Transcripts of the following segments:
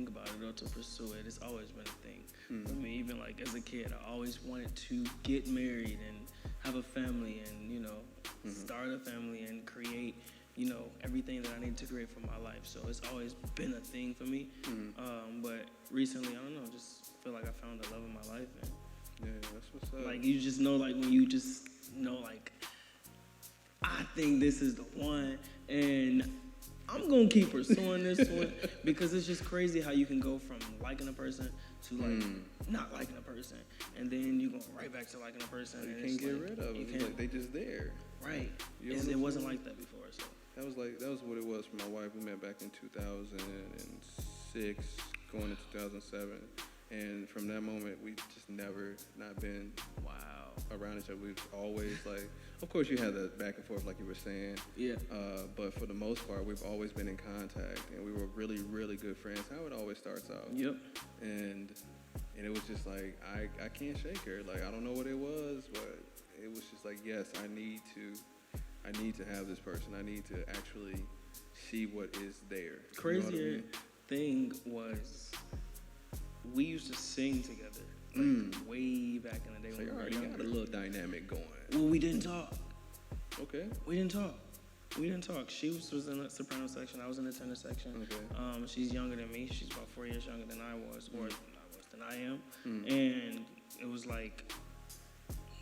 think about it or to pursue it. It's always been a thing. Mm. For me, even like as a kid, I always wanted to get married and have a family and, start a family and create, everything that I need to create for my life. So it's always been a thing for me. But recently, I don't know, just feel like I found the love of my life. And Yeah, that's what's up. like, you just know, like, when you just know, like, I think this is the one, and I'm going to keep pursuing this one, because it's just crazy how you can go from liking a person to, like, not liking a person, and then you go right back to liking a person. You and can't it's get like, rid of it. you It's can't- like they just there. Right. You know It what I'm wasn't saying? like that before, so. That was what it was for my wife. We met back in 2006, going into 2007. And from that moment, we just never not been around each other. We've always, like, of course you have that back and forth like you were saying. Yeah. But for the most part, we've always been in contact, and we were really, really good friends. How it always starts out. Yep. And it was just like, I can't shake her. Like, I don't know what it was, but it was just like, yes, I need to have this person. I need to actually see what is there. You know what I Crazier mean? thing was, we used to sing together, like, way back in the day So when you we were already got a younger. little dynamic going. Well, we didn't talk. Okay. We didn't talk. She was in the soprano section. I was in the tenor section. Okay. She's younger than me. She's about 4 years younger than I was, or than I am. Mm. And it was like,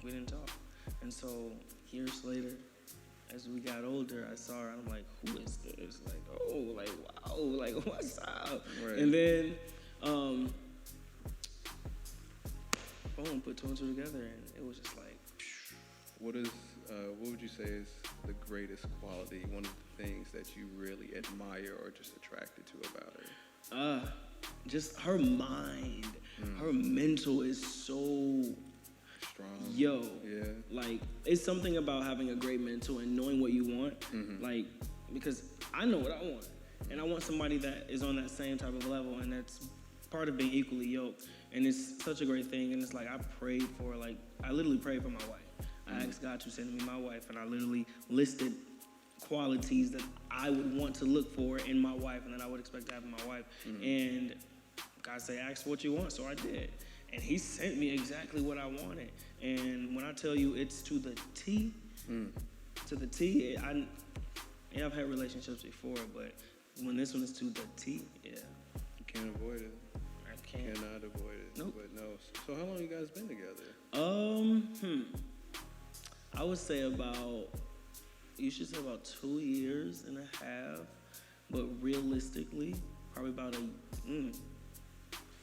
we didn't talk. And so years later, as we got older, I saw her, and I'm like, who is this? Like, oh, like, wow, like, what's up? Right. And then, boom, put two and two together, and it was just like, What would you say is the greatest quality, one of the things that you really admire or just attracted to about her? just her mind, her mental is so, Strong. yo, Yeah. like, it's something about having a great mental and knowing what you want, like, because I know what I want, and I want somebody that is on that same type of level, and that's part of being equally yoked, and it's such a great thing, and it's like, I literally prayed for my wife. I asked God to send me my wife, and I literally listed qualities that I would want to look for in my wife and that I would expect to have in my wife. And God said, ask what you want, so I did. And he sent me exactly what I wanted. And when I tell you it's to the T, I've had relationships before, but when this one is to the T, yeah. You can't avoid it. I can't. Cannot avoid it. Nope. But no. So how long you guys been together? I would say about 2 years and a half, but realistically, probably about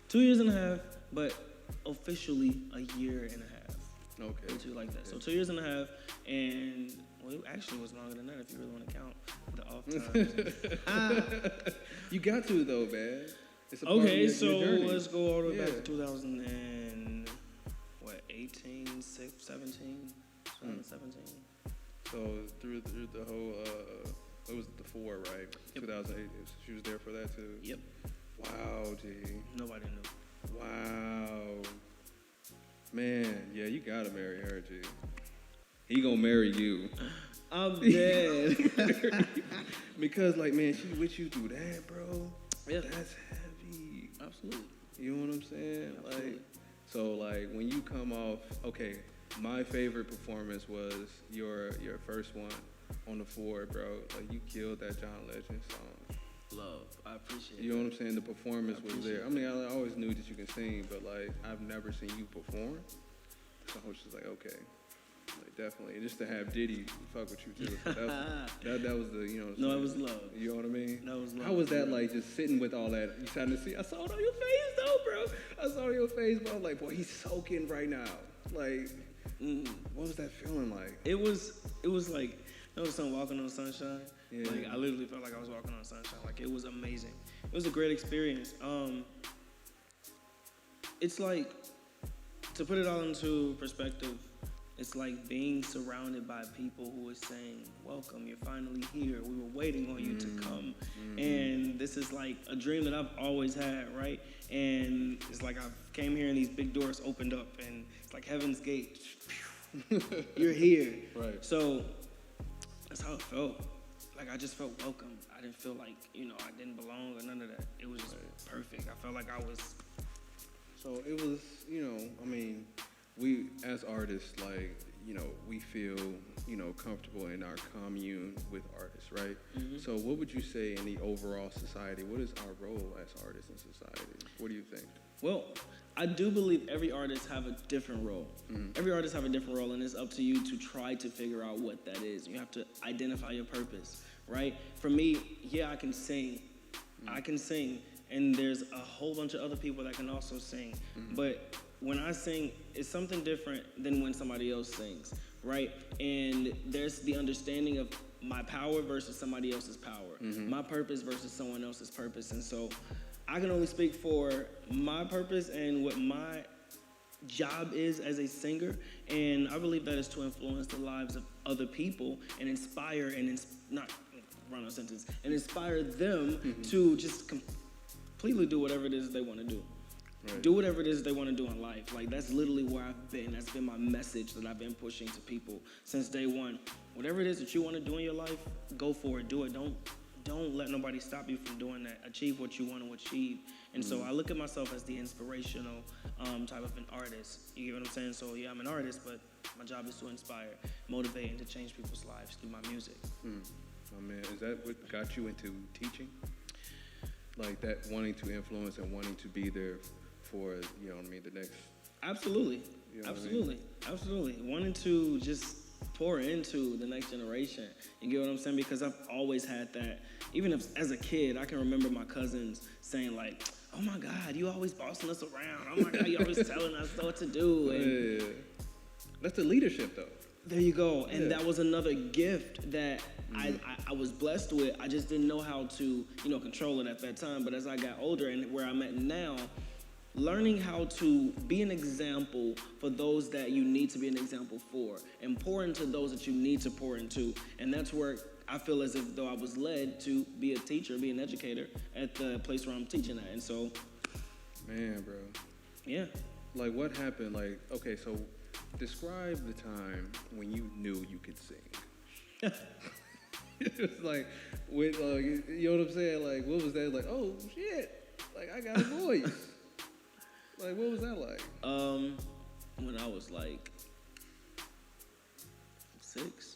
2 years and a half, but officially a year and a half. Okay. Or two like that. So 2 years and a half, and well, it actually was longer than that if you really want to count the off times. You got to though, man. It's a part of Okay, your so journey. let's go all the way back Yeah. to 2018, 17. So through the whole, it was the 4, right? Yep. 2008. She was there for that too. Yep. Wow, G. Nobody knew. Wow. Man, yeah, you gotta marry her, G. He gonna marry you. I'm dead. Because, like, man, she with you through that, bro. Yeah. That's heavy. Absolutely. You know what I'm saying? Absolutely. Like, so, like, when you come off, okay, my favorite performance was your first one on the 4, bro. Like, you killed that John Legend song. Love. I appreciate You know what I'm saying? The performance was appreciate there. I mean, I always knew that you can sing, but, like, I've never seen you perform. So I was just like, okay. Like, definitely. And just to have Diddy fuck with you, too. That was the, you know. No, it was love. You know what I mean? That was love. How was that, like, just sitting with all that? You trying to see? I saw it on your face, though, bro. I saw your face, bro. I was like, boy, he's soaking right now. Like, what was that feeling like? It was like, that was something walking on sunshine. Yeah. Like, I literally felt like I was walking on sunshine. Like, it was amazing. It was a great experience. It's like, to put it all into perspective, it's like being surrounded by people who are saying, welcome, you're finally here. We were waiting on you to come. And this is like a dream that I've always had, right? And it's like I came here and these big doors opened up and it's like Heaven's Gate. You're here. Right. So that's how it felt. like I just felt welcome. I didn't feel like, I didn't belong or none of that. It was just perfect. I felt like I was. So it was, I mean, we as artists, like, we feel, comfortable in our commune with artists, right? Mm-hmm. So what would you say in the overall society? What is our role as artists in society? What do you think? Well, I do believe every artist have a different role. Mm-hmm. Every artist have a different role, and it's up to you to try to figure out what that is. You have to identify your purpose, right? For me, I can sing. Mm-hmm. I can sing, and there's a whole bunch of other people that can also sing. Mm-hmm. But when I sing, it's something different than when somebody else sings, right? And there's the understanding of my power versus somebody else's power, mm-hmm. my purpose versus someone else's purpose. And so I can only speak for my purpose and what my job is as a singer, and I believe that is to influence the lives of other people and inspire and not run a sentence and inspire them mm-hmm. to just completely do whatever it is they want to do. Right. Do whatever it is they want to do in life. Like, that's literally where I've been. That's been my message that I've been pushing to people since day one. Whatever it is that you want to do in your life, go for it. Do it. Don't let nobody stop you from doing that. Achieve what you want to achieve. And so I look at myself as the inspirational type of an artist. You get what I'm saying? So I'm an artist, but my job is to inspire, motivate, and to change people's lives through my music. Oh man, is that what got you into teaching? Like that, wanting to influence and wanting to be there for, the next... Absolutely. Absolutely. Wanting to just pour into the next generation. You get what I'm saying? Because I've always had that. Even if, as a kid, I can remember my cousins saying like, "Oh my God, you always bossing us around. Oh my God, you always telling us what to do." And yeah. That's the leadership, though. There you go. And that was another gift that I was blessed with. I just didn't know how to, control it at that time. But as I got older and where I'm at now, learning how to be an example for those that you need to be an example for, and pour into those that you need to pour into. And that's where I feel as if though I was led to be a teacher, be an educator at the place where I'm teaching at. And so... Man, bro. Yeah. Like, what happened? Like, okay, so describe the time when you knew you could sing. It was like, with, you know what I'm saying? Like, what was that? Like, oh, shit. Like, I got a voice. Like, what was that like? When I was like 6.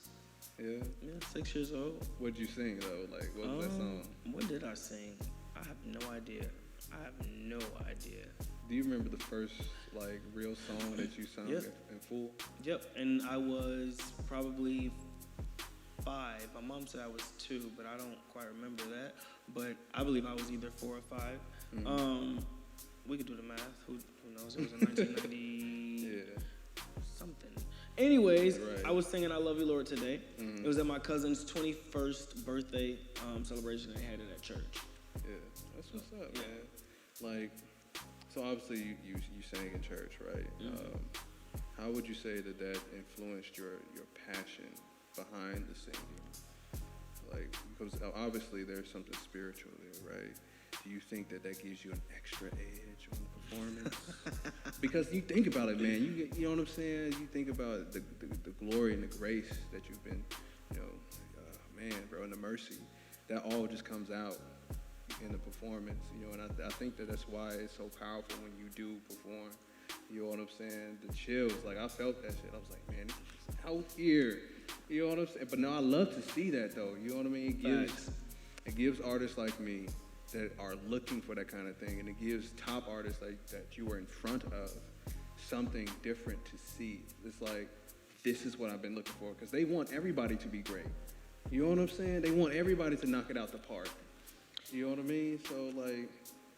Yeah? Yeah, 6 years old. What'd you sing, though? Like, what was that song? What did I sing? I have no idea. Do you remember the first, like, real song that you sung in full? Yep, and I was probably 5. My mom said I was 2, but I don't quite remember that. But I believe I was either 4 or 5. Mm-hmm. We could do the math. Who knows? It was in 1990 something. Anyways, I was singing "I Love You, Lord" today. It was at my cousin's 21st birthday celebration. They had it at church. Yeah, that's what's up, man. Like, so obviously you sang in church, right? Mm-hmm. How would you say that influenced your passion behind the singing? Like, because obviously there's something spiritual there, right? Do you think that gives you an extra edge on the performance? Because you think about it, man. You know what I'm saying? You think about the glory and the grace that you've been, man, bro, and the mercy. That all just comes out in the performance, and I think that's why it's so powerful when you do perform. You know what I'm saying? The chills, like, I felt that shit. I was like, man, it's out here. You know what I'm saying? But no, I love to see that, though. You know what I mean? It gives artists like me that are looking for that kind of thing, and it gives top artists like that you are in front of something different to see. It's like, this is what I've been looking for, because they want everybody to be great. You know what I'm saying? They want everybody to knock it out the park. You know what I mean? So, like...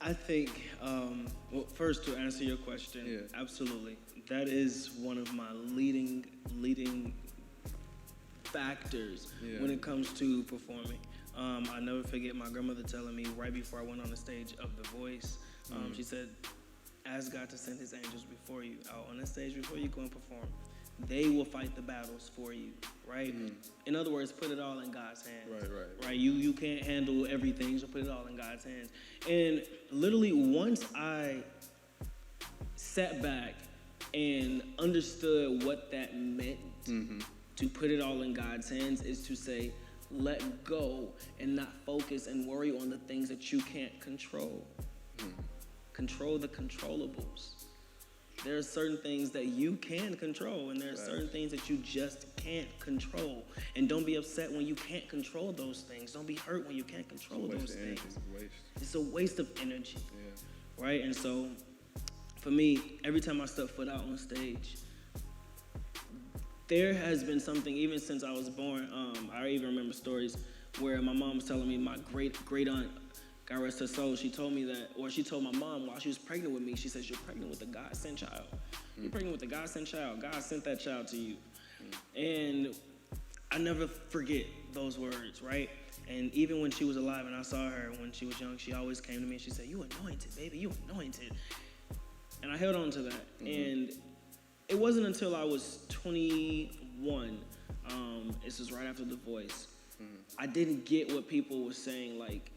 I think, well, first, to answer your question, absolutely. That is one of my leading factors when it comes to performing. I never forget my grandmother telling me right before I went on the stage of The Voice, she said, ask God to send his angels before you, out on the stage before you go and perform. They will fight the battles for you, right? In other words, put it all in God's hands. Right. You can't handle everything, so put it all in God's hands. And literally, once I sat back and understood what that meant, to put it all in God's hands, is to say, let go and not focus and worry on the things that you can't control. Control the controllables. There are certain things that you can control, and there are certain things that you just can't control. And don't be upset when you can't control those things. Don't be hurt when you can't control those things. It's a waste of energy, right? And so, for me, every time I step foot out on stage, there has been something, even since I was born, I even remember stories where my mom was telling me my great aunt, God rest her soul, she told me that, or she told my mom while she was pregnant with me, she says, you're pregnant with a God-sent child. You're pregnant with a God-sent child. God sent that child to you. And I never forget those words, right? And even when she was alive and I saw her when she was young, she always came to me and she said, you anointed, baby, you anointed. And I held on to that. And it wasn't until I was 21, this was right after The Voice, I didn't get what people were saying, like,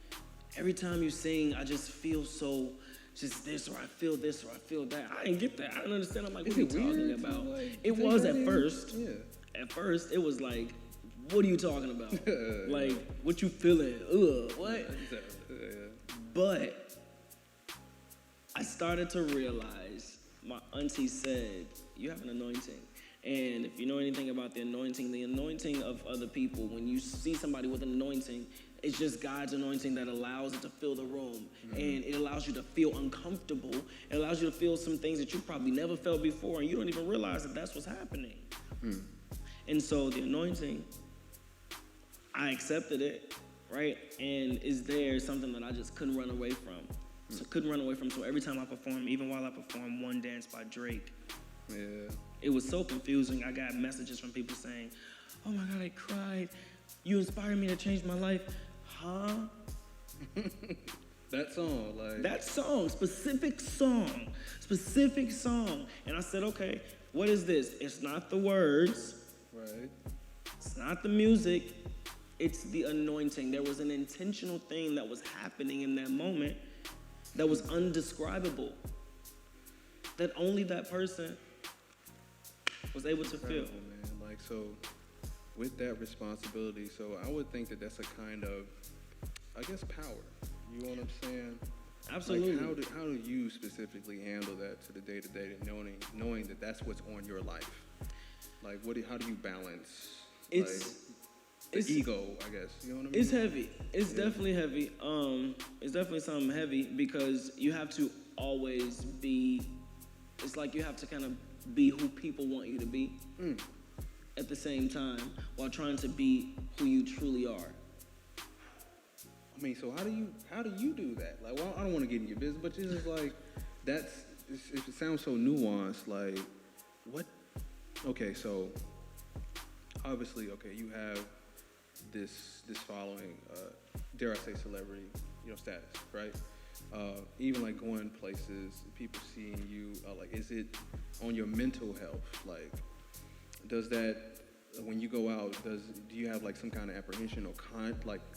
every time you sing, I just feel so, just this, or I feel this, or I feel that. I didn't get that. I didn't understand. I'm like, what are you talking about? It was at first. Yeah. At first, it was like, what are you talking about? Like, what you feeling? What? But I started to realize, my auntie said, you have an anointing. And if you know anything about the anointing of other people, when you see somebody with an anointing, it's just God's anointing that allows it to fill the room. And it allows you to feel uncomfortable. It allows you to feel some things that you probably never felt before, and you don't even realize that that's what's happening. And so the anointing, I accepted it, right? And is there something that I just couldn't run away from. So every time I perform, even while I perform One Dance by Drake, it was so confusing. I got messages from people saying, oh my God, I cried. You inspired me to change my life. Huh? That song, specific song. And I said, okay, what is this? It's not the words. Right. It's not the music. It's the anointing. There was an intentional thing that was happening in that moment that was undescribable, that only that person was able to feel. Man. Like, so with that responsibility, so I would think that that's a kind of, I guess, power. You know what I'm saying? Absolutely. Like, how do you specifically handle that to the day-to-day, knowing that that's what's on your life? Like, how do you balance the ego, I guess? You know what I mean? It's heavy. It's definitely heavy. It's definitely something heavy because you have to always be, it's like you have to kind of be who people want you to be at the same time while trying to be who you truly are. I mean, so how do you do that? Like, well, I don't want to get in your business, but it's just like, it sounds so nuanced. Like, what? Okay, so obviously, you have this following, dare I say, celebrity, status, right? Even like going places, people seeing you, like, is it on your mental health? Like, does that, when you go out, do you have like some kind of apprehension or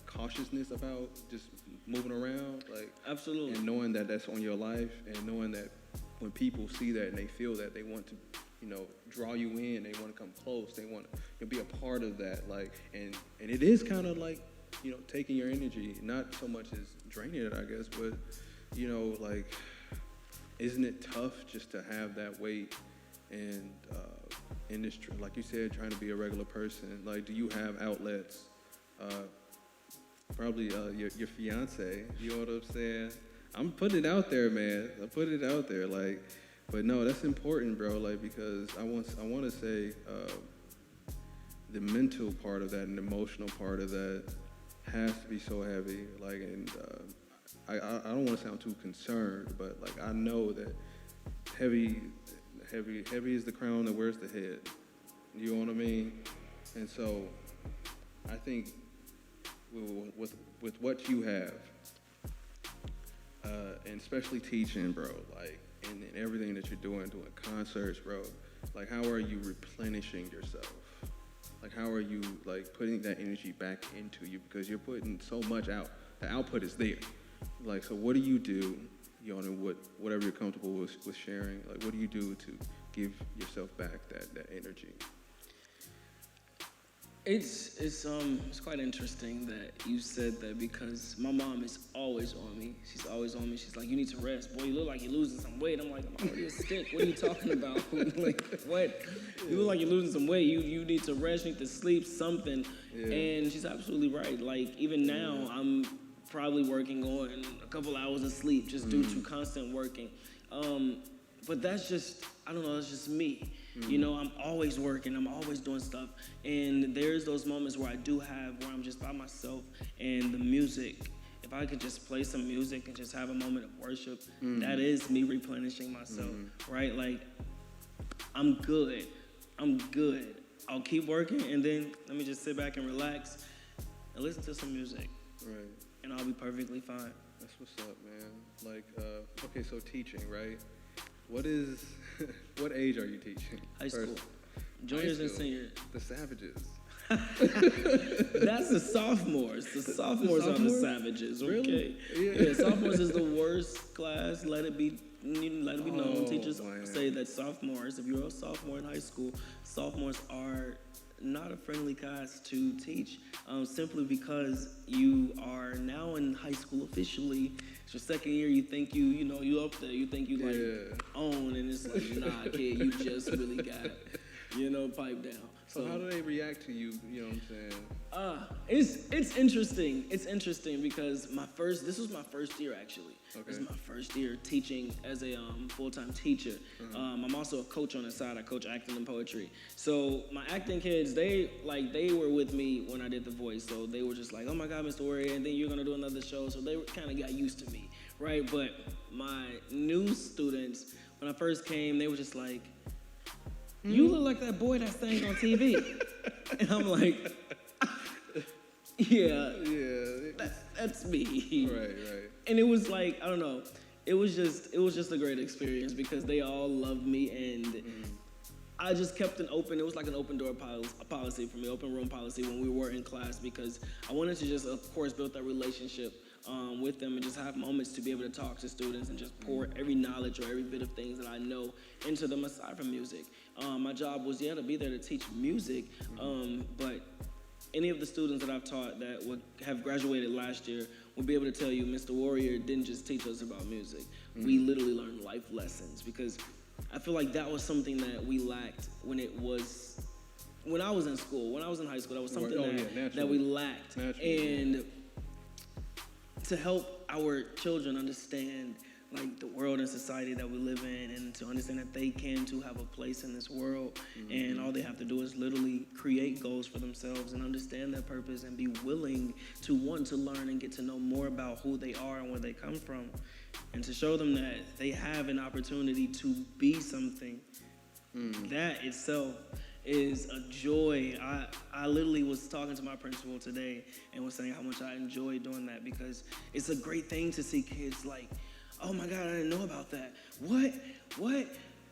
cautiousness about just moving around? Like, absolutely. And knowing that that's on your life, and knowing that when people see that and they feel that, they want to, draw you in, they want to come close, they want to be a part of that. Like, and it is kind of like, taking your energy, not so much as draining it, I guess, but, like, isn't it tough just to have that weight and in this, like you said, trying to be a regular person? Like, do you have outlets? Probably your fiance, you know what I'm saying? I'm putting it out there, man. I'm putting it out there, like, but no, that's important, bro. Like, because I want to say the mental part of that and the emotional part of that has to be so heavy. Like, and I don't want to sound too concerned, but like, I know that heavy is the crown that wears the head. You know what I mean? And so I think with what you have, and especially teaching, bro, like, and everything that you're doing concerts, bro, like, how are you replenishing yourself? Like, how are you, like, putting that energy back into you? Because you're putting so much out. The output is there. Like, so what do you do, and whatever you're comfortable with sharing, like, what do you do to give yourself back that energy? It's quite interesting that you said that because my mom is always on me. She's always on me. She's like, you need to rest. Boy, you look like you're losing some weight. I'm like, I'm already a stick. What are you talking about? Like, what? You look like you're losing some weight. You need to rest. You need to sleep, something. Yeah. And she's absolutely right. Like, even now, I'm probably working on a couple hours of sleep just due to constant working. But that's just, I don't know, that's just me. You know, I'm always working, I'm always doing stuff. And there's those moments where where I'm just by myself and the music, if I could just play some music and just have a moment of worship, that is me replenishing myself, right? Like, I'm good. I'll keep working and then let me just sit back and relax and listen to some music. Right. And I'll be perfectly fine. That's what's up, man. Like, okay, so teaching, right? What is, what age are you teaching? High school. Juniors and seniors. The savages. That's the sophomores. The sophomores are the savages, okay? Really? Yeah, sophomores is the worst class. Let it be known. Teachers man. say that sophomores, if you're a sophomore in high school, sophomores are not a friendly class to teach, simply because you are now in high school officially. It's your second year, you think you up there, you think you own, and it's like, nah, kid, you just really got, pipe down. So how do they react to you, you know what I'm saying? It's interesting. It's interesting because this was my first year actually. Okay. This is my first year teaching as a full-time teacher. I'm also a coach on the side. I coach acting and poetry. So my acting kids, they were with me when I did The Voice. So they were just like, oh my God, Mr. Warrior, and then you're gonna do another show. So they kind of got used to me, right? But my new students, when I first came, they were just like, you look like that boy that sang on TV. And I'm like, yeah, that's me. Right. And it was like, I don't know, it was just a great experience because they all loved me, and I just kept it was like an open door policy for me, open room policy when we were in class, because I wanted to just, of course, build that relationship with them and just have moments to be able to talk to students and just pour every knowledge or every bit of things that I know into them aside from music. My job was, to be there to teach music, but any of the students that I've taught that have graduated last year will be able to tell you Mr. Warrior didn't just teach us about music. We literally learned life lessons, because I feel like that was something that we lacked when I was in school. When I was in high school, that was something that we lacked. And to help our children understand like the world and society that we live in, and to understand that they can too have a place in this world, and all they have to do is literally create goals for themselves and understand their purpose and be willing to want to learn and get to know more about who they are and where they come from, and to show them that they have an opportunity to be something. That itself is a joy. I literally was talking to my principal today and was saying how much I enjoy doing that, because it's a great thing to see kids like, oh my God, I didn't know about that. What?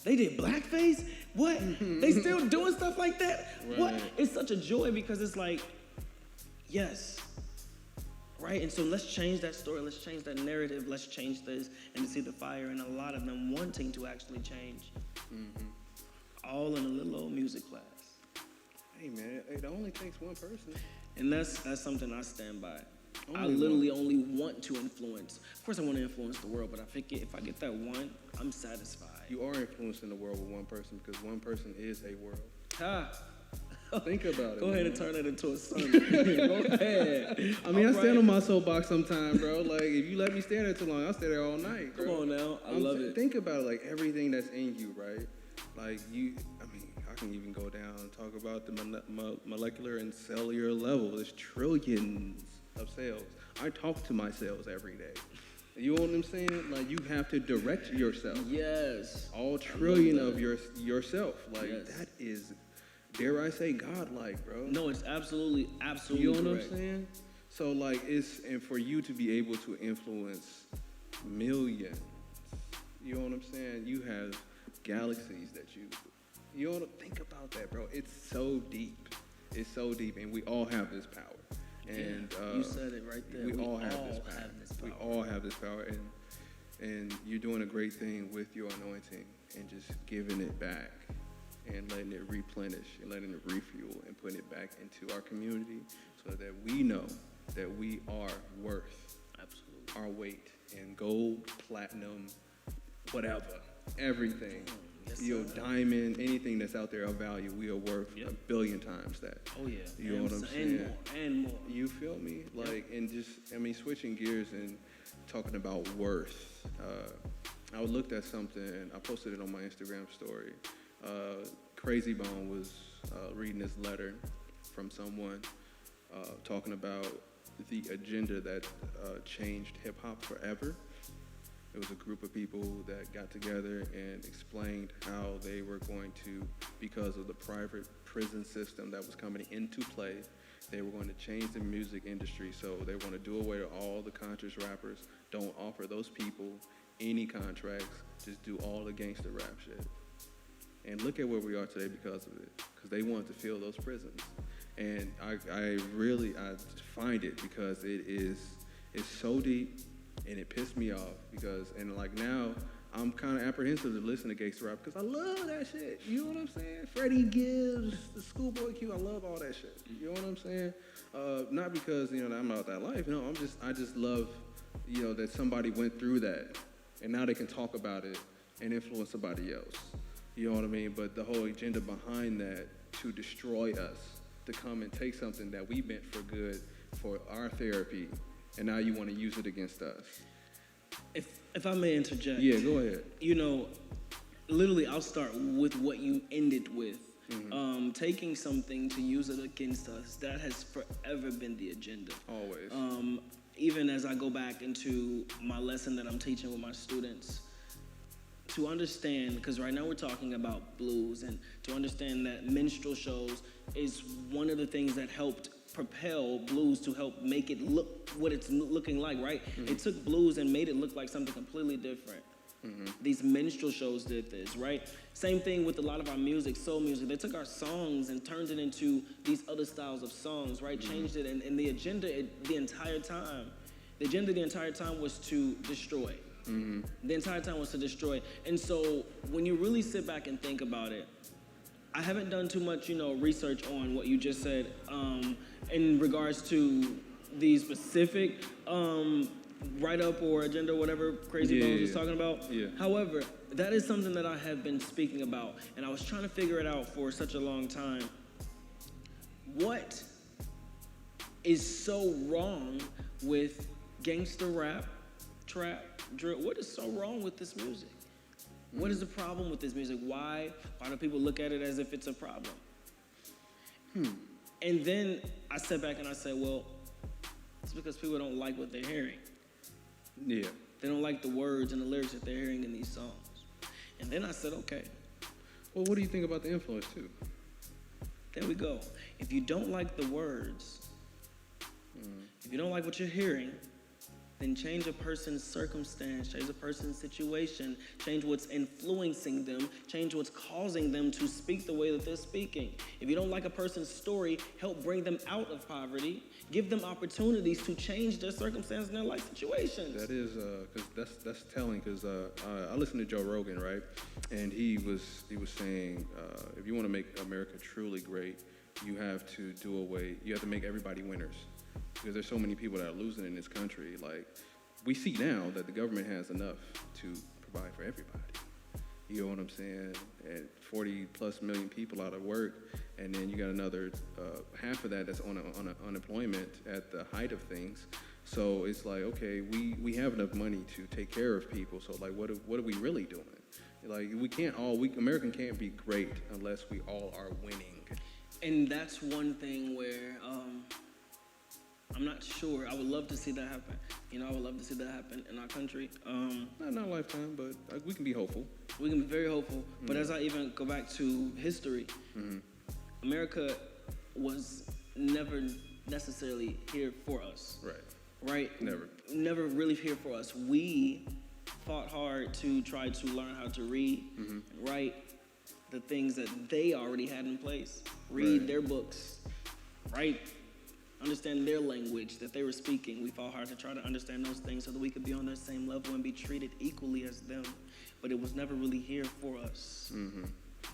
They did blackface? What? They still doing stuff like that? Right. What? It's such a joy, because it's like, yes. Right? And so let's change that story. Let's change that narrative. Let's change this, and to see the fire in a lot of them wanting to actually change. All in a little old music class. Hey man, it only takes one person. And that's something I stand by. I Only literally only want to influence. Of course, I want to influence the world, but if I get that one, I'm satisfied. You are influencing the world with one person, because one person is a world. Ah. Think about it. Go ahead man. and turn that into a sermon. Go ahead. I mean, I stand on my soapbox sometime, bro. Like, if you let me stay there too long, I'll stay there all night, bro. Come on now. I love it. Think about, like, everything that's in you, right? Like, I can even go down and talk about the molecular and cellular level. There's trillions of cells. I talk to my cells every day. You know what I'm saying? Like, you have to direct yourself. Yes. All trillion of yourself. Like, Yes. that is, dare I say, godlike, bro. No, it's absolutely You know correct. what I'm saying? So, like, and for you to be able to influence millions, you know what I'm saying? You have galaxies that you don't think about that, bro. It's so deep. It's so deep, and we all have this power. And you said it right there. We all have this power. We power. all have this power, and you're doing a great thing with your anointing and just giving it back. and letting it replenish and letting it refuel and putting it back into our community so that we know that we are worth Absolutely. our weight in gold, platinum, whatever, everything. Yes, You know, sir. diamond, anything that's out there of value, we are worth Yep. a billion times that. Oh yeah. You know what I'm And saying? and more. You feel me? Like, and just, I mean, switching gears and talking about worth. I looked at something, I posted it on my Instagram story. Crazy Bone was reading this letter from someone talking about the agenda that changed hip hop forever. It was a group of people that got together and explained how they were going to, because of the private prison system that was coming into play, they were going to change the music industry. So they want to do away with all the conscious rappers, don't offer those people any contracts, just do all the gangster rap shit. And look at where we are today because of it, because they wanted to fill those prisons. And I really find it because it's so deep and it pissed me off because, and like now, I'm kind of apprehensive to listen to gangster rap because I love that shit. You know what I'm saying? Freddie Gibbs, the Schoolboy Q, I love all that shit. You know what I'm saying? Not because, you know, I'm out that life. No, I just love, you know, that somebody went through that and now they can talk about it and influence somebody else. You know what I mean? But the whole agenda behind that to destroy us, to come and take something that we meant for good for our therapy, and now you want to use it against us. If I may interject. Yeah, go ahead. You know, literally, I'll start with what you ended with. Taking something to use it against us, that has forever been the agenda. Always. Even as I go back into my lesson that I'm teaching with my students, to understand, because right now we're talking about blues, and to understand that minstrel shows is one of the things that helped propel blues to help make it look what it's looking like, right? It took blues and made it look like something completely different. These minstrel shows did this, right? Same thing with a lot of our music, soul music. They took our songs and turned it into these other styles of songs, right? Changed it, and the agenda the entire time was to destroy. The entire time was to destroy. And so when you really sit back and think about it, I haven't done too much, research on what you just said in regards to the specific write-up or agenda, whatever Crazy Bones was talking about. Yeah. However, that is something that I have been speaking about, and I was trying to figure it out for such a long time. What is so wrong with gangster rap, trap, drill? What is so wrong with this music? What is the problem with this music? Why do people look at it as if it's a problem? And then I sat back and I said, well, it's because people don't like what they're hearing. Yeah. They don't like the words and the lyrics that they're hearing in these songs. And then I said, okay, Well, what do you think about the influence, too? there we go. If you don't like the words, if you don't like what you're hearing, then change a person's circumstance, change a person's situation, change what's influencing them, change what's causing them to speak the way that they're speaking. If you don't like a person's story, help bring them out of poverty, give them opportunities to change their circumstances and their life situations. That is, because that's telling. Because I listened to Joe Rogan, right, and he was saying if you want to make America truly great, you have to make everybody winners. Because there's so many people that are losing in this country. Like, we see now that the government has enough to provide for everybody. You know what I'm saying? And 40 plus million people out of work, and then you got another half of that that's on unemployment at the height of things. So it's like, okay, we have enough money to take care of people. So like, what are we really doing? Like, American can't be great unless we all are winning. And that's one thing where I'm not sure. I would love to see that happen. I would love to see that happen in our country. Not a lifetime, but we can be hopeful. We can be very hopeful. But as I even go back to history, America was never necessarily here for us. Right? Never really here for us. We fought hard to try to learn how to read and write the things that they already had in place. Read their books, write, understand their language that they were speaking. We fought hard to try to understand those things so that we could be on their same level and be treated equally as them. But it was never really here for us.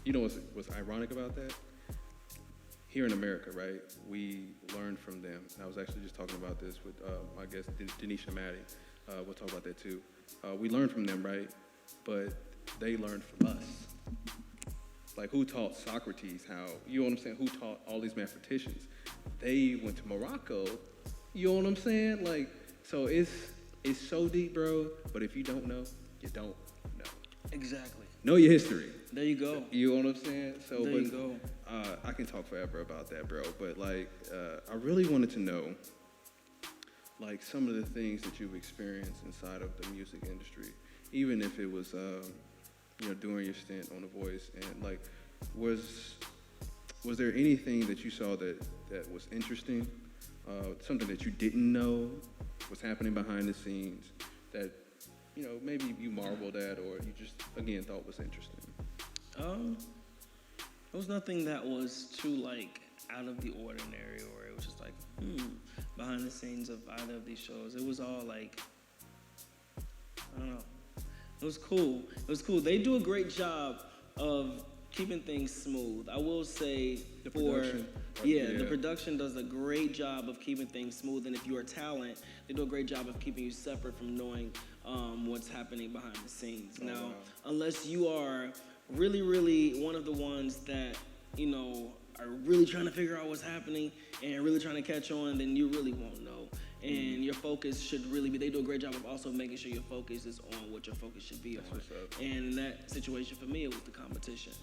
You know what's ironic about that? Here in America, right, we learned from them. And I was actually just talking about this with my guest, Denisha Maddie. We'll talk about that too. We learned from them, right? But they learned from us. Like, who taught Socrates how, you know what I'm saying? Who taught all these mathematicians? They went to Morocco, you know what I'm saying? Like, so it's so deep, bro. But if you don't know, you don't know. Exactly. Know your history. There you go. You know what I'm saying? So, there you go. I can talk forever about that, bro. But like, I really wanted to know, like, some of the things that you've experienced inside of the music industry, even if it was, you know, during your stint on The Voice, and like, was there anything that you saw that was interesting, something that you didn't know was happening behind the scenes that, you know, maybe you marveled at, or you just, again, thought was interesting? There was nothing that was too, like, out of the ordinary, or it was just like, behind the scenes of either of these shows. It was all like, I don't know. It was cool. It was cool. They do a great job of keeping things smooth. I will say The production. the production does a great job of keeping things smooth. And if you're a talent, they do a great job of keeping you separate from knowing what's happening behind the scenes. Oh, now, wow. unless you are really, really one of the ones that, you know, are really trying to figure out what's happening and really trying to catch on, then you really won't know. And your focus should really be, they do a great job of also making sure your focus is on what your focus should be on. what's up. And in that situation, for me, it was the competition.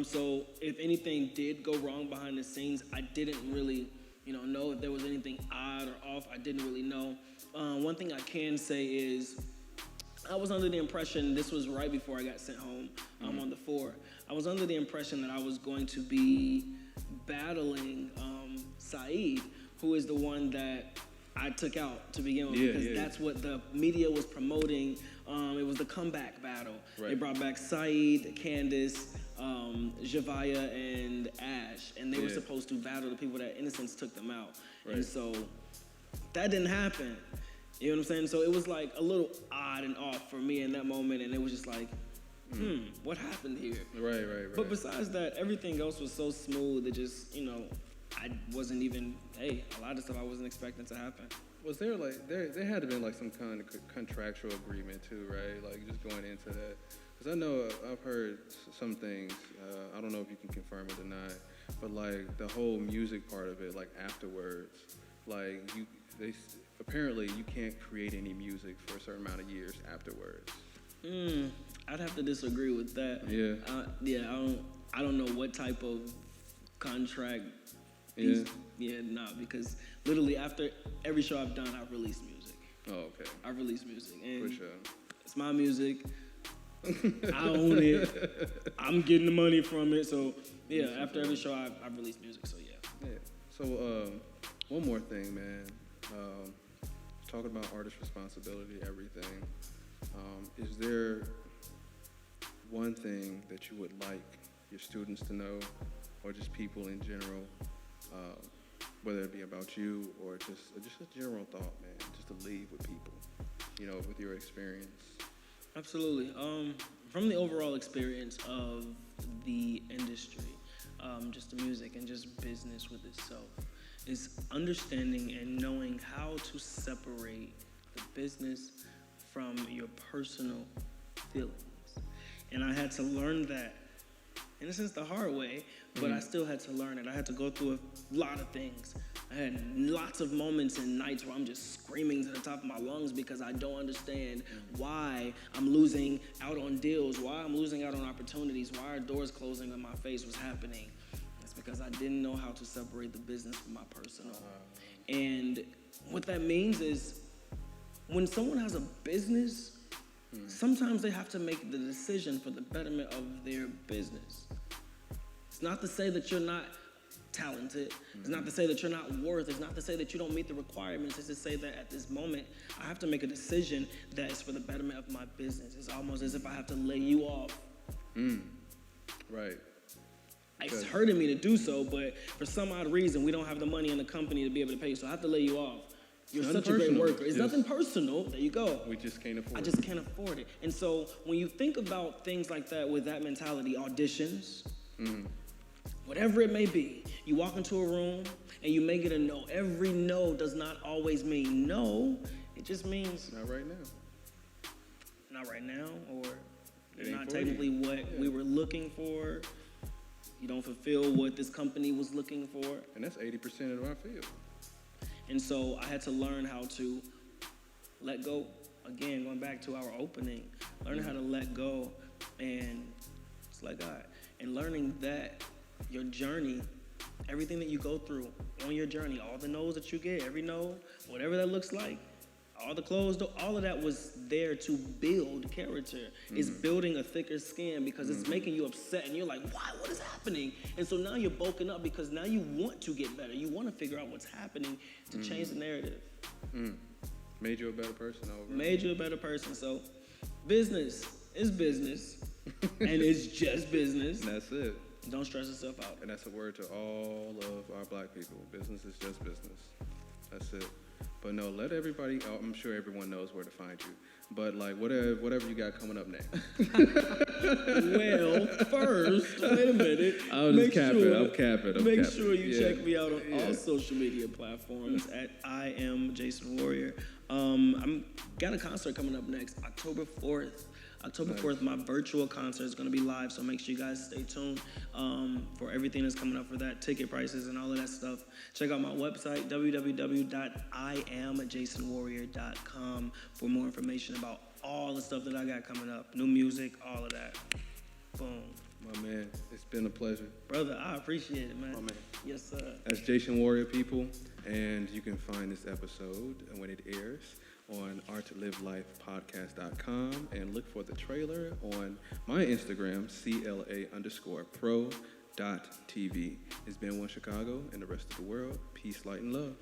So if anything did go wrong behind the scenes, I didn't really, know if there was anything odd or off. I didn't really know. One thing I can say is I was under the impression, this was right before I got sent home on the 4. I was under the impression that I was going to be battling Saeed, who is the one that I took out to begin with, because that's what the media was promoting. It was the comeback battle. Right. They brought back Saeed, Candace, Javaya, and Ash, and they were supposed to battle the people that Innocence took them out. Right. And so that didn't happen. You know what I'm saying? So it was like a little odd and off for me in that moment, and it was just like, what happened here? Right. But besides that, everything else was so smooth. It just, I wasn't even, a lot of stuff I wasn't expecting to happen. Was there like, there had to been like some kind of contractual agreement too, right? Like just going into that. Because I know I've heard some things, I don't know if you can confirm or deny, but like the whole music part of it, like afterwards, like apparently you can't create any music for a certain amount of years afterwards. I'd have to disagree with that. Yeah. I don't know what type of contract. Because literally after every show I've done, I've released music. Oh, okay. I've released music, and For sure. it's my music. I own it. I'm getting the money from it. So after every show, I've released music. So Yeah. So one more thing, man. Talking about artist responsibility, everything. Is there one thing that you would like your students to know, or just people in general, whether it be about you or just a general thought, man, just to leave with people, with your experience? Absolutely. From the overall experience of the industry, just the music and just business with itself, is understanding and knowing how to separate the business from your personal feelings. And I had to learn that, in a sense, the hard way, but I still had to learn it. I had to go through a lot of things. I had lots of moments and nights where I'm just screaming to the top of my lungs because I don't understand why I'm losing out on deals, why I'm losing out on opportunities, why are doors closing in my face, what's happening. It's because I didn't know how to separate the business from my personal. And what that means is when someone has a business, sometimes they have to make the decision for the betterment of their business. It's not to say that you're not talented. It's not to say that you're not worth. It's not to say that you don't meet the requirements. It's to say that at this moment, I have to make a decision that is for the betterment of my business. It's almost as if I have to lay you off. Right. It's hurting me to do so, but for some odd reason, we don't have the money in the company to be able to pay you, so I have to lay you off. You're It's such a great unpersonal. worker. It's Just- nothing personal. There you go. We just can't afford I it. just can't afford it. And so when you think about things like that with that mentality, auditions, whatever it may be, you walk into a room and you may get a no. Every no does not always mean no. It just means Not right now. not right now, or It you're ain't not for you. technically what we were looking for. You don't fulfill what this company was looking for. And that's 80% of our field. And so I had to learn how to let go. Again, going back to our opening, learning how to let go and just let God. And learning that your journey, everything that you go through on your journey, all the no's that you get, every no, whatever that looks like, all the closed door, all of that was there to build character. It's building a thicker skin because it's making you upset and you're like, why? What is happening? And so now you're bulking up because now you want to get better. You want to figure out what's happening to change the narrative. Made you a better person over. Made you a better person. So business is business and it's just business. And that's it. Don't stress yourself out. And that's a word to all of our black people. Business is just business. That's it. But no, let everybody, I'm sure everyone knows where to find you. But like whatever you got coming up next. Well, first, wait a minute. I'm just capping. I'm capping. Make sure you Yeah. check me out on all Yeah. social media platforms at I am Jason Warrior. I'm got a concert coming up next, October 4th. October 4th, my virtual concert is going to be live, so make sure you guys stay tuned for everything that's coming up for that, ticket prices and all of that stuff. Check out my website, www.iamjasonwarrior.com for more information about all the stuff that I got coming up, new music, all of that. Boom. My man, it's been a pleasure. Brother, I appreciate it, man. My man. Yes, sir. That's Jason Warrior, people. And you can find this episode when it airs on artolivelifepodcast.com and look for the trailer on my Instagram, CLA_pro.tv. It's been one Chicago and the rest of the world. Peace, light, and love.